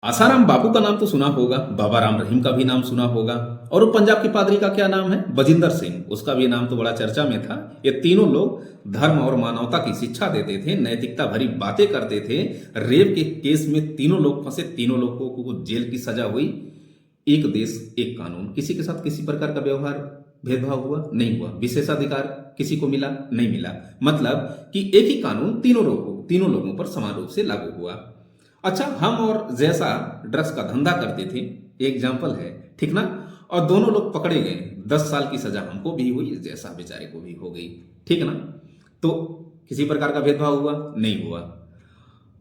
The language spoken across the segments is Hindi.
आसाराम बापू का नाम तो सुना होगा, बाबा राम रहीम का भी नाम सुना होगा, और वो पंजाब के पादरी का क्या नाम है, बजिंदर सिंह, उसका भी नाम तो बड़ा चर्चा में था। ये तीनों लोग धर्म और मानवता की शिक्षा देते थे, नैतिकता भरी बातें करते थे। रेप के केस में तीनों लोग फंसे, तीनों लोगों को जेल की सजा हुई। एक देश एक कानून, किसी के साथ किसी प्रकार का व्यवहार भेदभाव हुआ नहीं हुआ, विशेषाधिकार किसी को मिला नहीं मिला, मतलब कि एक ही कानून तीनों लोगों पर समान रूप से लागू हुआ। अच्छा, हम और जैसा ड्रग्स का धंधा करते थे, एग्जाम्पल है, ठीक ना, और दोनों लोग पकड़े गए, 10 साल की सजा हमको भी हुई, जैसा बेचारे को भी हो गई, ठीक ना। तो किसी प्रकार का भेदभाव हुआ नहीं हुआ।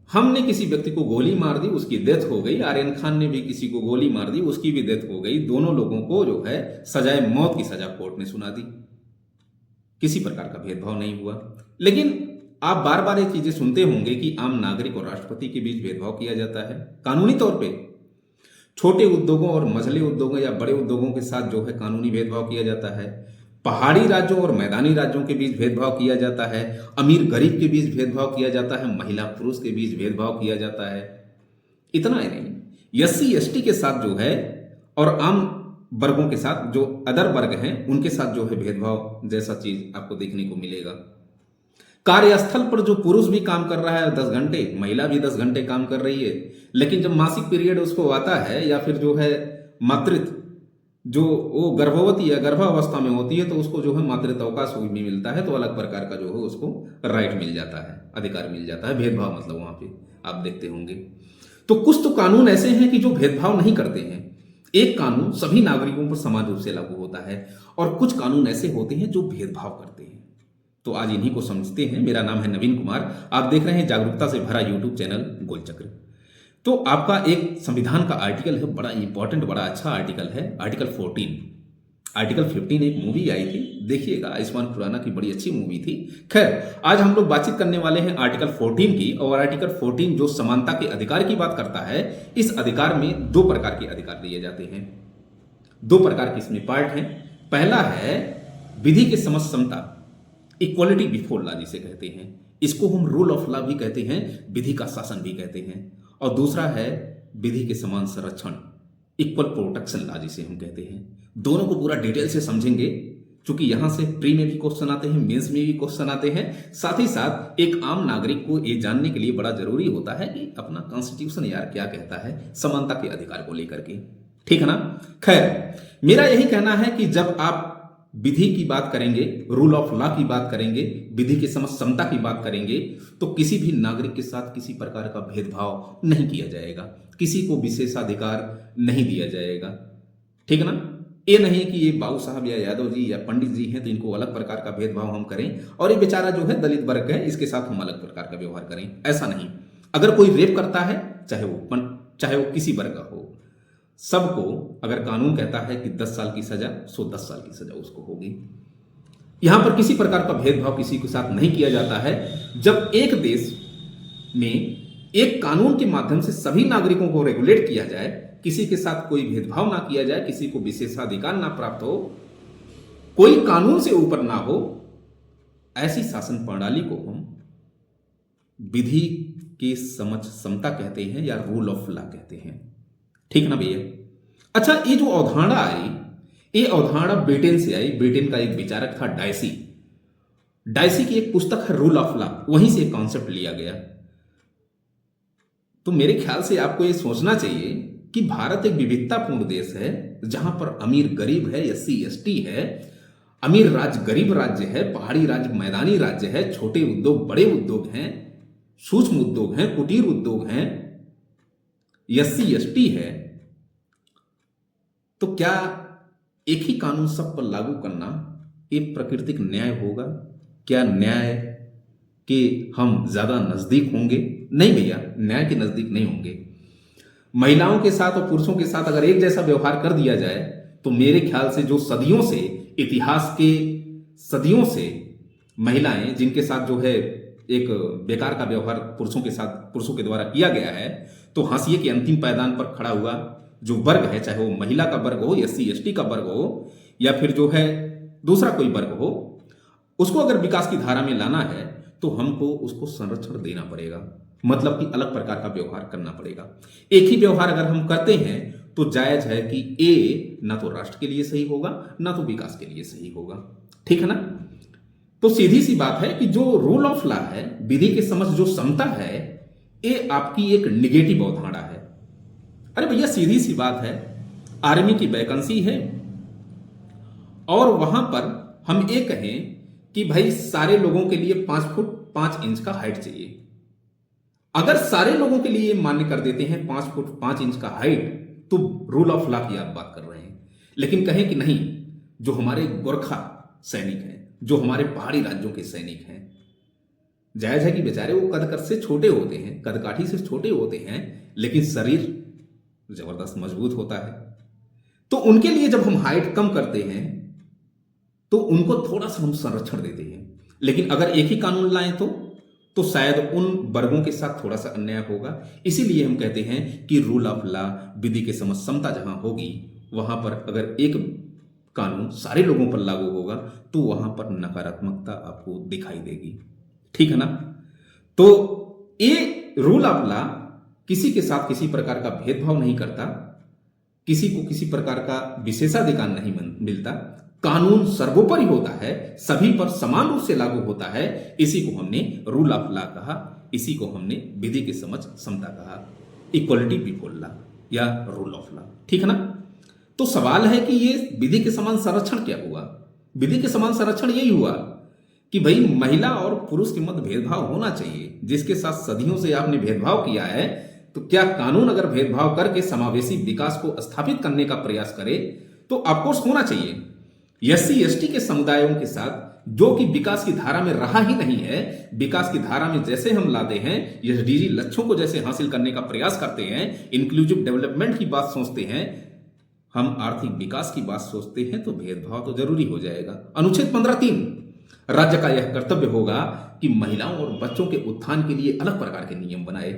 हमने किसी व्यक्ति को गोली मार दी, उसकी डेथ हो गई, आर्यन खान ने भी किसी को गोली मार दी, उसकी भी डेथ हो गई। दोनों लोगों को जो है सजाए मौत की सजा कोर्ट ने सुना दी, किसी प्रकार का भेदभाव नहीं हुआ। लेकिन आप बार बार ये चीजें सुनते होंगे कि आम नागरिक और राष्ट्रपति के बीच भेदभाव किया जाता है। कानूनी तौर पे छोटे उद्योगों और मझले उद्योगों या बड़े उद्योगों के साथ जो है कानूनी भेदभाव किया जाता है। पहाड़ी राज्यों और मैदानी राज्यों के बीच भेदभाव किया जाता है। अमीर गरीब के बीच भेदभाव किया जाता है। महिला पुरुष के बीच भेदभाव किया जाता है। इतना ही नहीं, एससी एसटी के साथ जो है और आम वर्गों के साथ, जो अदर वर्ग हैं, उनके साथ जो है भेदभाव जैसा चीज आपको देखने को मिलेगा। कार्यस्थल पर जो पुरुष भी काम कर रहा है 10 घंटे, महिला भी 10 घंटे काम कर रही है, लेकिन जब मासिक पीरियड उसको आता है या फिर जो है मातृत्व, जो वो गर्भवती या गर्भावस्था में होती है, तो उसको जो है मातृत्व अवकाश भी मिलता है, तो अलग प्रकार का जो है उसको राइट मिल जाता है, अधिकार मिल जाता है। भेदभाव मतलब वहां पे आप देखते होंगे। तो कुछ तो कानून ऐसे हैं कि जो भेदभाव नहीं करते हैं, एक कानून सभी नागरिकों पर समान रूप से लागू होता है, और कुछ कानून ऐसे होते हैं जो भेदभाव करते हैं। तो आज इन्हीं को समझते हैं। मेरा नाम है नवीन कुमार, आप देख रहे हैं जागरूकता से भरा यूट्यूब चैनल गोलचक्र। तो आपका एक संविधान का आर्टिकल है, बड़ा इंपॉर्टेंट, बड़ा अच्छा आर्टिकल है, आर्टिकल 14। आर्टिकल 15 एक मूवी आई थी, देखिएगा, आयुष्मान खुराना की बड़ी अच्छी मूवी थी। खैर, आज हम लोग बातचीत करने वाले हैं आर्टिकल 14 की। और आर्टिकल 14 जो समानता के अधिकार की बात करता है, इस अधिकार में 2 प्रकार के अधिकार दिए जाते हैं। 2 प्रकार के इसमें पार्ट हैं। पहला है विधि के समक्ष समता, इक्वालिटी बिफोर लॉ जिसे कहते हैं, इसको हम रूल ऑफ लॉ भी कहते हैं, विधि का शासन भी कहते हैं। और दूसरा है विधि के समान संरक्षण, इक्वल प्रोटेक्शन लॉ जिसे हम कहते हैं। दोनों को पूरा डिटेल से समझेंगे, क्योंकि यहां से प्री में भी क्वेश्चन आते हैं, मेंस में भी क्वेश्चन आते हैं। साथ ही साथ एक आम नागरिक को ये जानने के लिए बड़ा जरूरी होता है कि अपना कॉन्स्टिट्यूशन यार क्या कहता है समानता के अधिकार को लेकर के, ठीक है ना। खैर, मेरा यही कहना है कि जब आप विधि की बात करेंगे, रूल ऑफ लॉ की बात करेंगे, विधि के समक्ष समता की बात करेंगे, तो किसी भी नागरिक के साथ किसी प्रकार का भेदभाव नहीं किया जाएगा, किसी को विशेषाधिकार नहीं दिया जाएगा, ठीक है ना। ये नहीं कि ये बाबू साहब या यादव जी या पंडित जी हैं तो इनको अलग प्रकार का भेदभाव हम करें, और ये बेचारा जो है दलित वर्ग है, इसके साथ हम अलग प्रकार का व्यवहार करें, ऐसा नहीं। अगर कोई रेप करता है, चाहे वो किसी वर्ग का हो, सबको अगर कानून कहता है कि 10 साल की सजा, सो 10 साल की सजा उसको होगी। यहां पर किसी प्रकार का भेदभाव किसी के साथ नहीं किया जाता है। जब एक देश में एक कानून के माध्यम से सभी नागरिकों को रेगुलेट किया जाए, किसी के साथ कोई भेदभाव ना किया जाए, किसी को विशेषाधिकार ना प्राप्त हो, कोई कानून से ऊपर ना हो, ऐसी शासन प्रणाली को हम विधि के समक्ष समता कहते हैं या रूल ऑफ लॉ कहते हैं, ठीक ना भैया। अच्छा, ये जो अवधारणा आई, ये अवधारणा ब्रिटेन से आई। ब्रिटेन का एक विचारक था डायसी। डायसी की एक पुस्तक है रूल ऑफ लॉ, वहीं से एक कॉन्सेप्ट लिया गया। तो मेरे ख्याल से आपको ये सोचना चाहिए कि भारत एक विविधतापूर्ण देश है, जहां पर अमीर गरीब है, एससी एसटी है, अमीर राज्य गरीब राज्य है, पहाड़ी राज्य मैदानी राज्य है, छोटे उद्योग बड़े उद्योग हैं, सूक्ष्म उद्योग हैं, कुटीर उद्योग हैं, एससी एसटी है। तो क्या एक ही कानून सब पर लागू करना एक प्राकृतिक न्याय होगा? क्या न्याय के हम ज्यादा नजदीक होंगे? नहीं भैया, न्याय के नजदीक नहीं होंगे। महिलाओं के साथ और पुरुषों के साथ अगर एक जैसा व्यवहार कर दिया जाए, तो मेरे ख्याल से जो सदियों से, इतिहास के सदियों से महिलाएं जिनके साथ जो है एक बेकार का व्यवहार पुरुषों के साथ, पुरुषों के द्वारा किया गया है, तो हाशिए के अंतिम पायदान पर खड़ा हुआ जो वर्ग है, चाहे वो महिला का वर्ग हो, एससी एसटी का वर्ग हो, या फिर जो है दूसरा कोई वर्ग हो, उसको अगर विकास की धारा में लाना है तो हमको उसको संरक्षण देना पड़ेगा। मतलब कि अलग प्रकार का व्यवहार करना पड़ेगा। एक ही व्यवहार अगर हम करते हैं तो जायज है कि ए ना तो राष्ट्र के लिए सही होगा ना तो विकास के लिए सही होगा। ठीक है ना? तो सीधी सी बात है कि जो रूल ऑफ लॉ है, विधि के समक्ष जो समता है, ये आपकी एक निगेटिव अवधारणा है। अरे भैया सीधी सी बात है, आर्मी की वैकेंसी है और वहां पर हम ये कहें कि भाई सारे लोगों के लिए 5 फुट 5 इंच का हाइट चाहिए। अगर सारे लोगों के लिए मान्य कर देते हैं 5 फुट 5 इंच का हाइट, तो रूल ऑफ लॉ की आप बात कर रहे हैं। लेकिन कहें कि नहीं, जो हमारे गोरखा सैनिक हैं, जो हमारे पहाड़ी राज्यों के सैनिक हैं, जायज है कि बेचारे वो कद से छोटे होते हैं, कदकाठी से छोटे होते हैं, लेकिन शरीर जबरदस्त मजबूत होता है। तो उनके लिए जब हम हाइट कम करते हैं तो उनको थोड़ा सा हम संरक्षण देते हैं। लेकिन अगर एक ही कानून लाएं तो शायद उन वर्गों के साथ थोड़ा सा अन्याय होगा। इसीलिए हम कहते हैं कि रूल ऑफ लॉ, विधि के समक्ष समता जहां होगी, वहां पर अगर एक कानून सारे लोगों पर लागू होगा तो वहां पर नकारात्मकता आपको दिखाई देगी। ठीक है ना? तो ये रूल ऑफ लॉ किसी के साथ किसी प्रकार का भेदभाव नहीं करता, किसी को किसी प्रकार का विशेषाधिकार नहीं मिलता। कानून सर्वोपरि होता है, सभी पर समान रूप से लागू होता है। इसी को हमने रूल ऑफ लॉ कहा, इसी को हमने विधि के समक्ष समता कहा, इक्वलिटी बिफोर लॉ या रूल ऑफ लॉ। ठीक है ना? तो सवाल है कि ये विधि के समान संरक्षण क्या हुआ? विधि के समान संरक्षण यही हुआ कि भाई महिला और पुरुष के मध्य भेदभाव होना चाहिए। जिसके साथ सदियों से आपने भेदभाव किया है, तो क्या कानून अगर भेदभाव करके समावेशी विकास को स्थापित करने का प्रयास करे तो ऑफकोर्स होना चाहिए। एससी एसटी के समुदायों के साथ जो कि विकास की धारा में रहा ही नहीं है, विकास की धारा में जैसे हम लाते हैं, एसडीजी लक्ष्यों को जैसे हासिल करने का प्रयास करते हैं, इंक्लूसिव डेवलपमेंट की बात सोचते हैं, हम आर्थिक विकास की बात सोचते हैं, तो भेदभाव तो जरूरी हो जाएगा। अनुच्छेद 15(3) राज्य का यह कर्तव्य होगा कि महिलाओं और बच्चों के उत्थान के लिए अलग प्रकार के नियम बनाए,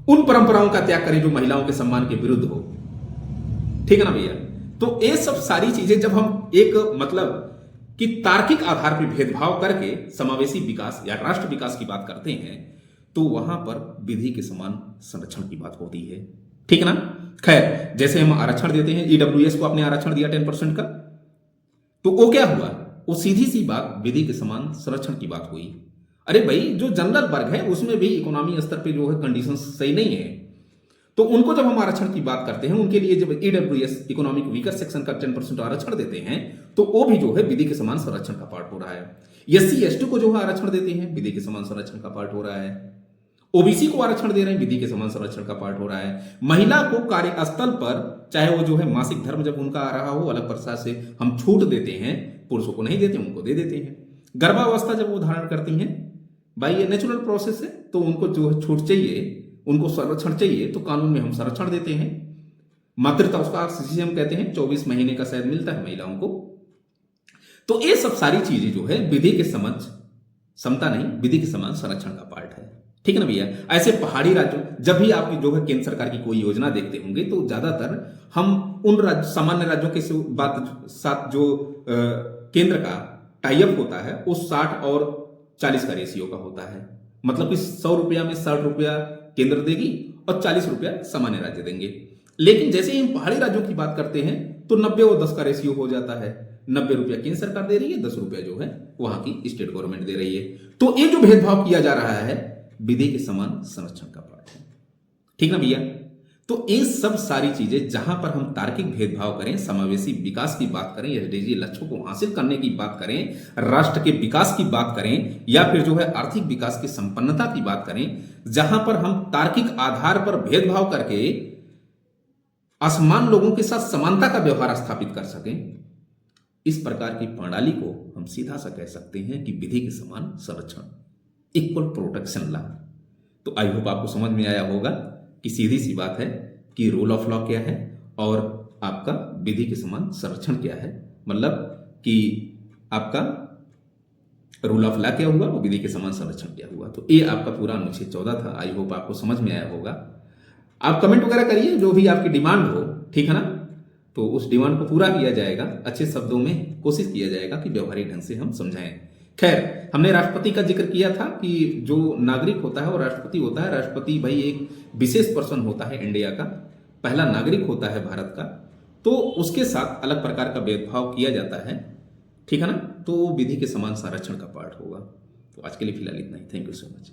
उन परंपराओं का त्याग करें जो महिलाओं के सम्मान के विरुद्ध हो। ठीक है ना भैया? तो ये सब सारी चीजें जब हम एक मतलब कि तार्किक आधार पर भेदभाव करके समावेशी विकास या राष्ट्र विकास की बात करते हैं, तो वहां पर विधि के समान संरक्षण की बात होती है। ठीक है ना? खैर, जैसे हम आरक्षण देते हैं, ईडब्ल्यूएस को आपने आरक्षण दिया 10% का, तो वो क्या हुआ? वो सीधी सी बात विधि के समान संरक्षण की बात हुई। अरे भाई, जो जनरल वर्ग है उसमें भी इकोनॉमी स्तर पे जो है कंडीशन सही नहीं है, तो उनको जब हम आरक्षण की बात करते हैं, उनके लिए जब ईडब्ल्यूएस इकोनॉमिक वीकर सेक्शन का 10% आरक्षण देते हैं, तो वो भी जो है विधि के समान संरक्षण का पार्ट हो रहा है। एससी एसटी को जो है आरक्षण देते हैं, विधि के समान संरक्षण का पार्ट हो रहा है। ओबीसी को आरक्षण दे रहे हैं, विधि के समान संरक्षण का पार्ट हो रहा है। महिला को कार्यस्थल पर, चाहे वो जो है मासिक धर्म जब उनका आ रहा हो, अलग प्रकार से हम छूट देते हैं, पुरुषों को नहीं देते, उनको दे देते हैं। गर्भावस्था जब वो धारण करती हैं, भाई ये नेचुरल प्रोसेस है, तो उनको जो है छूट चाहिए, उनको संरक्षण चाहिए, तो कानून में हम संरक्षण देते हैं। मातृत्व उसका जिसे हम कहते हैं 24 महीने का शायद मिलता है महिलाओं को। तो ये सब सारी चीजें जो है विधि के समक्ष समता नहीं, विधि के समान संरक्षण का पार्ट है। ठीक है ना भैया? ऐसे पहाड़ी राज्यों, जब भी आप जो है केंद्र सरकार की कोई योजना देखते होंगे, तो ज्यादातर हम उन सामान्य राज्यों के साथ जो केंद्र का टाई अप होता है, वो 60 और 40 का रेशियो का होता है। मतलब कि 100 रुपया में 60 रुपया केंद्र देगी और 40 रुपया सामान्य राज्य देंगे। लेकिन जैसे ही हम पहाड़ी राज्यों की बात करते हैं, तो 90 और 10 का रेशियो हो जाता है। 90 रुपया केंद्र सरकार दे रही है, 10 रुपया जो है वहां की स्टेट गवर्नमेंट दे रही है। तो ये जो भेदभाव किया जा रहा है, विधि के समान संरक्षण का पार्ट है। ठीक ना भैया? तो ये सब सारी चीजें जहां पर हम तार्किक भेदभाव करें, समावेशी विकास की बात करें, एसडीजी लक्ष्यों को हासिल करने की बात करें, राष्ट्र के विकास की बात करें, या फिर जो है आर्थिक विकास की संपन्नता की बात करें, जहां पर हम तार्किक आधार पर भेदभाव करके असमान लोगों के साथ समानता का व्यवहार स्थापित कर सकें, इस प्रकार की प्रणाली को हम सीधा सा कह सकते हैं कि विधि के समान संरक्षण, इक्वल प्रोटेक्शन लॉ। तो आई होप आपको समझ में आया होगा कि सीधी सी बात है कि रूल ऑफ लॉ क्या है और आपका विधि के समान संरक्षण क्या है। मतलब कि आपका रूल ऑफ लॉ क्या हुआ और विधि के समान संरक्षण क्या हुआ। तो ये आपका पूरा अनुच्छेद 14 था। आई होप आपको समझ में आया होगा। आप कमेंट वगैरह करिए, जो भी आपकी डिमांड हो, ठीक है ना? तो उस डिमांड को पूरा किया जाएगा, अच्छे शब्दों में कोशिश किया जाएगा कि व्यवहारिक ढंग से हम समझाएं। खैर, हमने राष्ट्रपति का जिक्र किया था कि जो नागरिक होता है वो राष्ट्रपति होता है। राष्ट्रपति भाई एक विशेष पर्सन होता है, इंडिया का पहला नागरिक होता है भारत का, तो उसके साथ अलग प्रकार का भेदभाव किया जाता है, ठीक है ना। तो विधि के समान संरक्षण का पाठ होगा। तो आज के लिए फिलहाल इतना ही। Thank you so much.